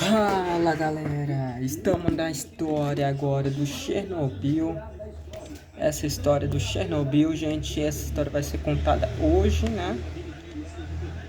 Fala galera, estamos na história agora do Chernobyl. Essa história do Chernobyl, gente, essa história vai ser contada hoje, né?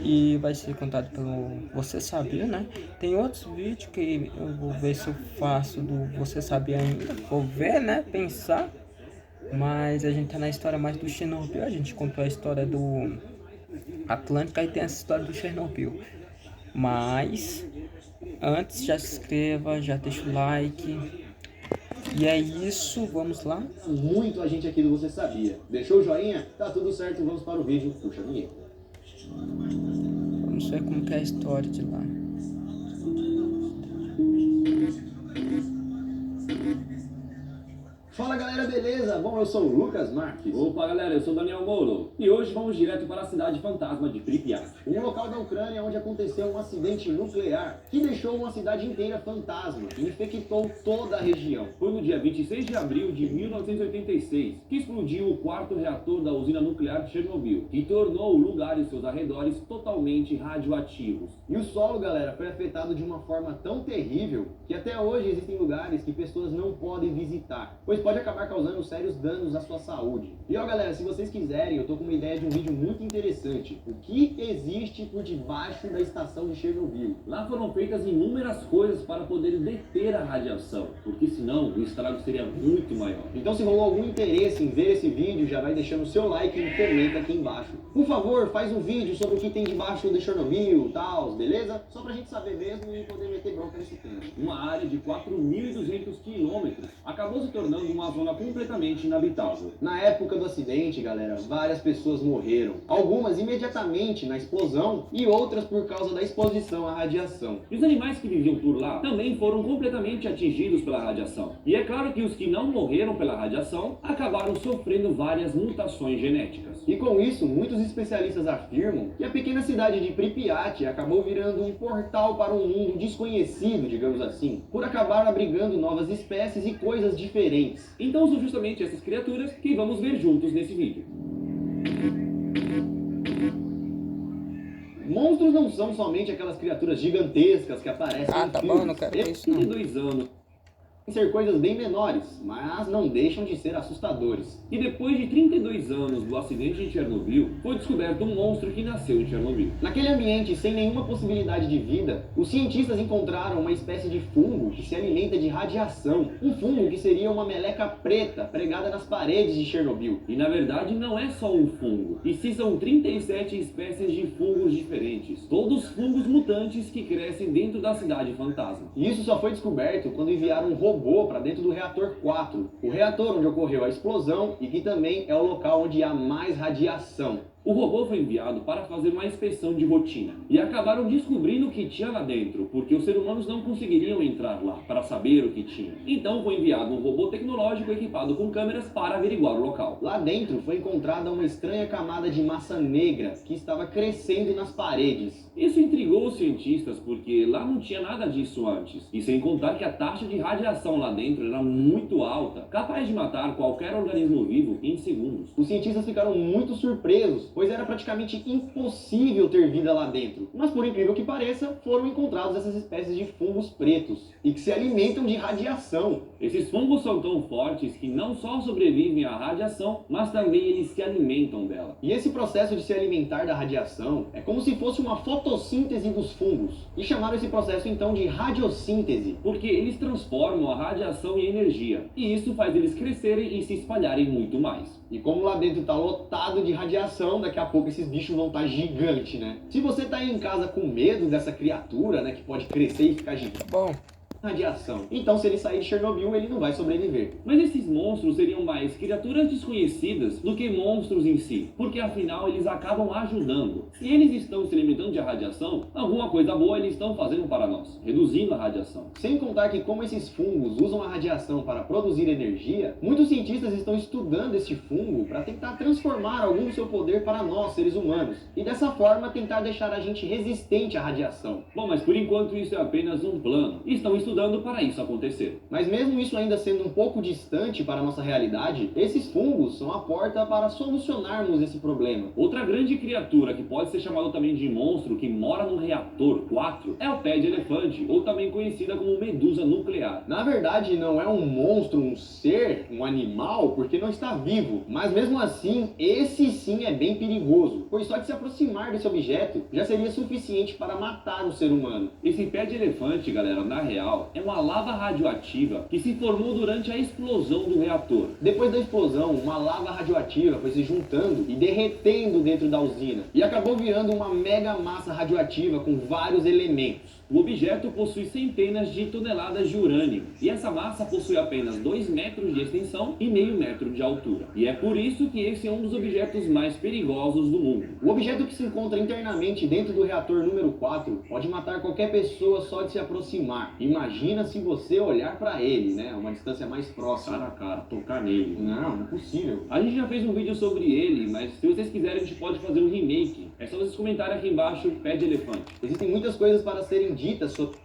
E vai ser contada pelo Você Sabia, né? Tem outros vídeos que eu vou ver se eu faço do Você Sabia ainda. Vou ver, né? Pensar. Mas a gente tá na história mais do Chernobyl. A gente contou a história do Atlântico e tem essa história do Chernobyl. Mas antes, já se inscreva, já deixa o like. E é isso, vamos lá. Muito a gente aqui do Você Sabia. Deixou o joinha? Tá tudo certo, vamos para o vídeo. Puxa a vinheta. Vamos ver como que é a história de lá. Fala galera, beleza? Bom, eu sou o Lucas Marques. Opa galera, eu sou o Daniel Moro e hoje vamos direto para a cidade fantasma de Pripyat. Um local da Ucrânia onde aconteceu um acidente nuclear que deixou uma cidade inteira fantasma e infectou toda a região. Foi no dia 26 de abril de 1986 que explodiu o quarto reator da usina nuclear de Chernobyl, que tornou o lugar e seus arredores totalmente radioativos. E o solo, galera, foi afetado de uma forma tão terrível que até hoje existem lugares que pessoas não podem visitar, pois pode acabar causando sérios danos à sua saúde. E ó galera, se vocês quiserem, eu tô com uma ideia de um vídeo muito interessante. O que existe por debaixo da estação de Chernobyl? Lá foram feitas inúmeras coisas para poder deter a radiação, porque senão o estrago seria muito maior. Então se rolou algum interesse em ver esse vídeo, já vai deixando o seu like e comenta aqui embaixo. Por favor, faz um vídeo sobre o que tem debaixo de Chernobyl e tal, beleza? Só pra gente saber mesmo e poder meter bronca nesse tema. Uma área de 4.200 quilômetros acabou se tornando uma zona completamente inabitável. Na época do acidente, galera, várias pessoas morreram. Algumas imediatamente na explosão e outras por causa da exposição à radiação. E os animais que viviam por lá também foram completamente atingidos pela radiação. E é claro que os que não morreram pela radiação acabaram sofrendo várias mutações genéticas. E com isso, muitos especialistas afirmam que a pequena cidade de Pripyat acabou virando um portal para um mundo desconhecido, digamos assim, por acabar abrigando novas espécies e coisas diferentes. Então são justamente essas criaturas que vamos ver juntos nesse vídeo. Monstros não são somente aquelas criaturas gigantescas que aparecem em Tá filmes. bom, não quero ver isso não. 32 anos. Ser coisas bem menores, mas não deixam de ser assustadores. E depois de 32 anos do acidente de Chernobyl, foi descoberto um monstro que nasceu em Chernobyl. Naquele ambiente sem nenhuma possibilidade de vida, os cientistas encontraram uma espécie de fungo que se alimenta de radiação. Um fungo que seria uma meleca preta pregada nas paredes de Chernobyl. E na verdade não é só um fungo, e sim são 37 espécies de fungos diferentes. Todos fungos mutantes que crescem dentro da cidade fantasma. E isso só foi descoberto quando enviaram um robô para dentro do reator 4, o reator onde ocorreu a explosão e que também é o local onde há mais radiação. O robô foi enviado para fazer uma inspeção de rotina e acabaram descobrindo o que tinha lá dentro, porque os seres humanos não conseguiriam entrar lá para saber o que tinha. Então foi enviado um robô tecnológico equipado com câmeras para averiguar o local. Lá dentro foi encontrada uma estranha camada de massa negra que estava crescendo nas paredes. Isso intrigou os cientistas porque lá não tinha nada disso antes, e sem contar que a taxa de radiação lá dentro era muito alta, capaz de matar qualquer organismo vivo em segundos. Os cientistas ficaram muito surpresos, pois era praticamente impossível ter vida lá dentro. Mas por incrível que pareça, foram encontradas essas espécies de fungos pretos, e que se alimentam de radiação. Esses fungos são tão fortes que não só sobrevivem à radiação, mas também eles se alimentam dela. E esse processo de se alimentar da radiação é como se fosse uma fotossíntese dos fungos. E chamaram esse processo então de radiossíntese. Porque eles transformam a radiação em energia, e isso faz eles crescerem e se espalharem muito mais. E como lá dentro tá lotado de radiação, daqui a pouco esses bichos vão estar gigantes, né? Se você tá aí em casa com medo dessa criatura, né, que pode crescer e ficar gigante, Bom, radiação. Então, se ele sair de Chernobyl, ele não vai sobreviver. Mas esses monstros seriam mais criaturas desconhecidas do que monstros em si, porque afinal eles acabam ajudando. Se eles estão se alimentando de radiação, alguma coisa boa eles estão fazendo para nós, reduzindo a radiação. Sem contar que como esses fungos usam a radiação para produzir energia, muitos cientistas estão estudando esse fungo para tentar transformar algum do seu poder para nós, seres humanos, e dessa forma tentar deixar a gente resistente à radiação. Bom, mas por enquanto isso é apenas um plano. Estão estudando estudando para isso acontecer. Mas mesmo isso ainda sendo um pouco distante para a nossa realidade, esses fungos são a porta para solucionarmos esse problema. Outra grande criatura que pode ser chamada também de monstro que mora no reator 4 é o pé de elefante, ou também conhecida como medusa nuclear. Na verdade, não é um monstro, um ser, um animal, porque não está vivo. Mas mesmo assim, esse sim é bem perigoso, pois só de se aproximar desse objeto já seria suficiente para matar o ser humano. Esse pé de elefante, galera, na real, é uma lava radioativa que se formou durante a explosão do reator. Depois da explosão, uma lava radioativa foi se juntando e derretendo dentro da usina, e acabou virando uma mega massa radioativa com vários elementos. O objeto possui centenas de toneladas de urânio, e essa massa possui apenas 2 metros de extensão e meio metro de altura. E é por isso que esse é um dos objetos mais perigosos do mundo. O objeto que se encontra internamente dentro do reator número 4 pode matar qualquer pessoa só de se aproximar. Imagina se você olhar para ele, né? Uma distância mais próxima. Cara a cara, tocar nele. Não, impossível. A gente já fez um vídeo sobre ele, mas se vocês quiserem a gente pode fazer um remake. É só vocês comentarem aqui embaixo, pé de elefante. Existem muitas coisas para serem ditas sobre...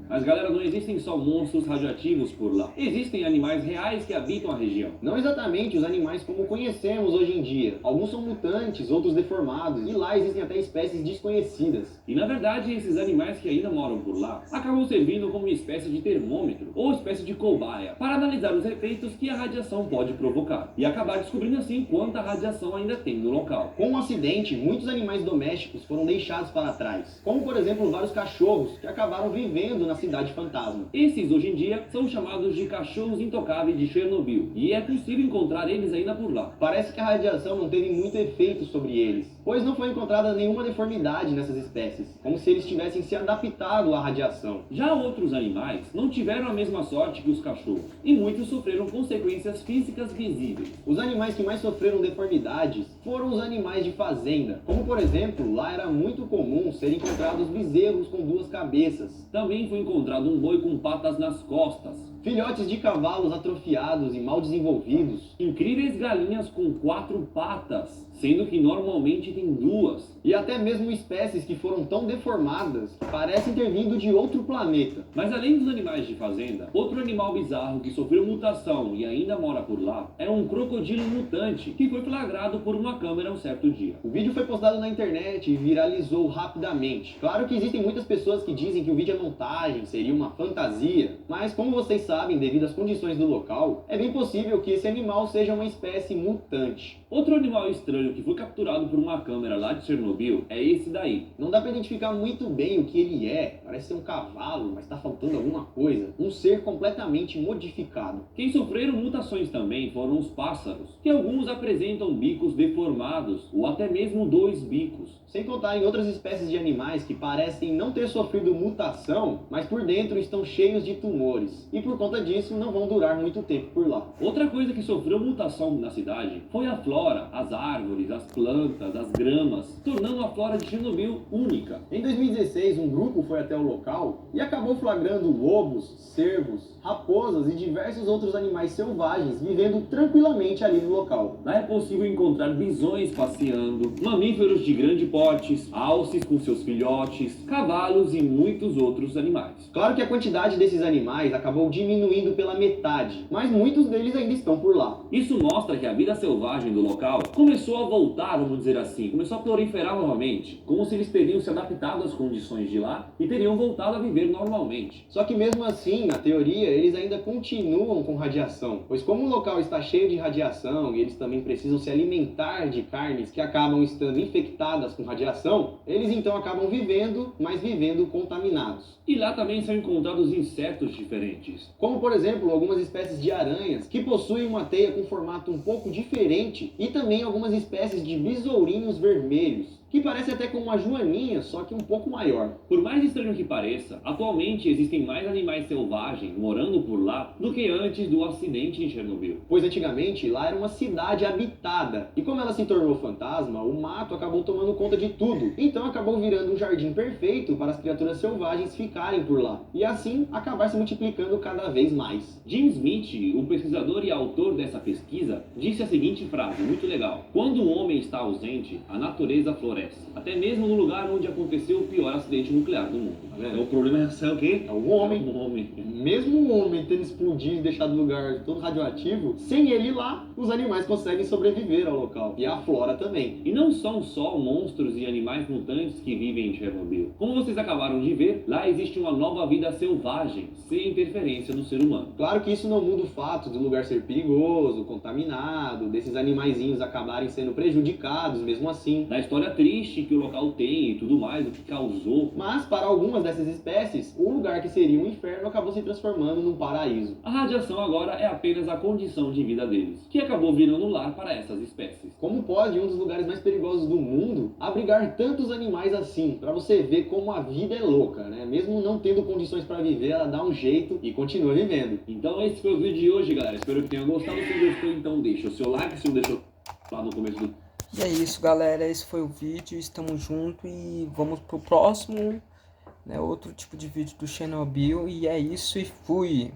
Mas galera, não existem só monstros radioativos por lá. Existem animais reais que habitam a região. Não exatamente os animais como conhecemos hoje em dia. Alguns são mutantes, outros deformados, e lá existem até espécies desconhecidas. E na verdade, esses animais que ainda moram por lá acabam servindo como uma espécie de termômetro ou espécie de cobaia para analisar os efeitos que a radiação pode provocar e acabar descobrindo assim quanta radiação ainda tem no local. Com o acidente, muitos animais domésticos foram deixados para trás, como por exemplo vários cachorros que acabaram vivendo na cidade fantasma. Esses hoje em dia são chamados de cachorros intocáveis de Chernobyl e é possível encontrar eles ainda por lá. Parece que a radiação não teve muito efeito sobre eles, pois não foi encontrada nenhuma deformidade nessas espécies, como se eles tivessem se adaptado à radiação. Já outros animais não tiveram a mesma sorte que os cachorros, e muitos sofreram consequências físicas visíveis. Os animais que mais sofreram deformidades foram os animais de fazenda, como por exemplo, lá era muito comum ser encontrados bezerros com 2 cabeças. Também foi encontrado um boi com patas nas costas, Filhotes de cavalos atrofiados e mal desenvolvidos, incríveis galinhas com 4 patas, sendo que normalmente tem 2. e até mesmo espécies que foram tão deformadas que parecem ter vindo de outro planeta. Mas além dos animais de fazenda, outro animal bizarro que sofreu mutação e ainda mora por lá é um crocodilo mutante que foi flagrado por uma câmera um certo dia. O vídeo foi postado na internet e viralizou rapidamente. Claro que existem muitas pessoas que dizem que o vídeo é montagem, seria uma fantasia, mas como vocês sabem, devido às condições do local, é bem possível que esse animal seja uma espécie mutante. Outro animal estranho que foi capturado por uma câmera lá de Chernobyl é esse daí. Não dá para identificar muito bem o que ele é, parece ser um cavalo, mas está faltando alguma coisa. Um ser completamente modificado. Quem sofreram mutações também foram os pássaros, que alguns apresentam bicos deformados ou até mesmo 2 bicos. Sem contar em outras espécies de animais que parecem não ter sofrido mutação, mas por dentro estão cheios de tumores. E por conta disso não vão durar muito tempo por lá. Outra coisa que sofreu mutação na cidade foi a flora, as árvores, as plantas, as gramas, tornando a flora de Chernobyl única. Em 2016, um grupo foi até o local e acabou flagrando lobos, cervos, raposas e diversos outros animais selvagens vivendo tranquilamente ali no local. Lá é possível encontrar bisões passeando, mamíferos de grande porte, alces com seus filhotes, cavalos e muitos outros animais. Claro que a quantidade desses animais acabou diminuindo pela metade, mas muitos deles ainda estão por lá. Isso mostra que a vida selvagem do local começou a voltar, vamos dizer assim, começou a proliferar novamente, como se eles teriam se adaptado às condições de lá e teriam voltado a viver normalmente. Só que mesmo assim, na teoria, eles ainda continuam com radiação, pois como o local está cheio de radiação e eles também precisam se alimentar de carnes que acabam estando infectadas com radiação, eles então acabam vivendo, mas vivendo contaminados. E lá também são encontrados insetos diferentes, Como por exemplo, algumas espécies de aranhas que possuem uma teia com formato um pouco diferente e também algumas espécies de besourinhos vermelhos, que parece até com uma joaninha, só que um pouco maior. Por mais estranho que pareça, atualmente existem mais animais selvagens morando por lá do que antes do acidente em Chernobyl. Pois antigamente lá era uma cidade habitada, e como ela se tornou fantasma, o mato acabou tomando conta de tudo, então acabou virando um jardim perfeito para as criaturas selvagens ficarem por lá, e assim acabar se multiplicando cada vez mais. Jim Smith, o pesquisador e autor dessa pesquisa, disse a seguinte frase muito legal: quando o homem está ausente, a natureza floresce. desaparece. Até mesmo no lugar onde aconteceu o pior acidente nuclear do mundo. Tá vendo? Então, o problema é o quê? É o homem. É o homem. Mesmo o homem tendo explodido e deixado o lugar todo radioativo, sem ele ir lá, os animais conseguem sobreviver ao local. E a flora também. E não são só monstros e animais mutantes que vivem em Chernobyl. Como vocês acabaram de ver, lá existe uma nova vida selvagem, sem interferência do ser humano. Claro que isso não muda o fato do lugar ser perigoso, contaminado, desses animaizinhos acabarem sendo prejudicados mesmo assim. Da história triste que o local tem e tudo mais, o que causou. Mas para algumas dessas espécies, o lugar que seria um inferno acabou se transformando num paraíso. A radiação agora é apenas a condição de vida deles, que acabou virando lar para essas espécies. Como pode um dos lugares mais perigosos do mundo abrigar tantos animais assim? Pra você ver como a vida é louca, né? Mesmo não tendo condições para viver, ela dá um jeito e continua vivendo. Então esse foi o vídeo de hoje, galera. Espero que tenham gostado. Se gostou, então deixa o seu like, se não deixou lá no começo do... E é isso, galera. Esse foi o vídeo. Estamos juntos e vamos pro próximo, né? Outro tipo de vídeo do Chernobyl. E é isso e fui!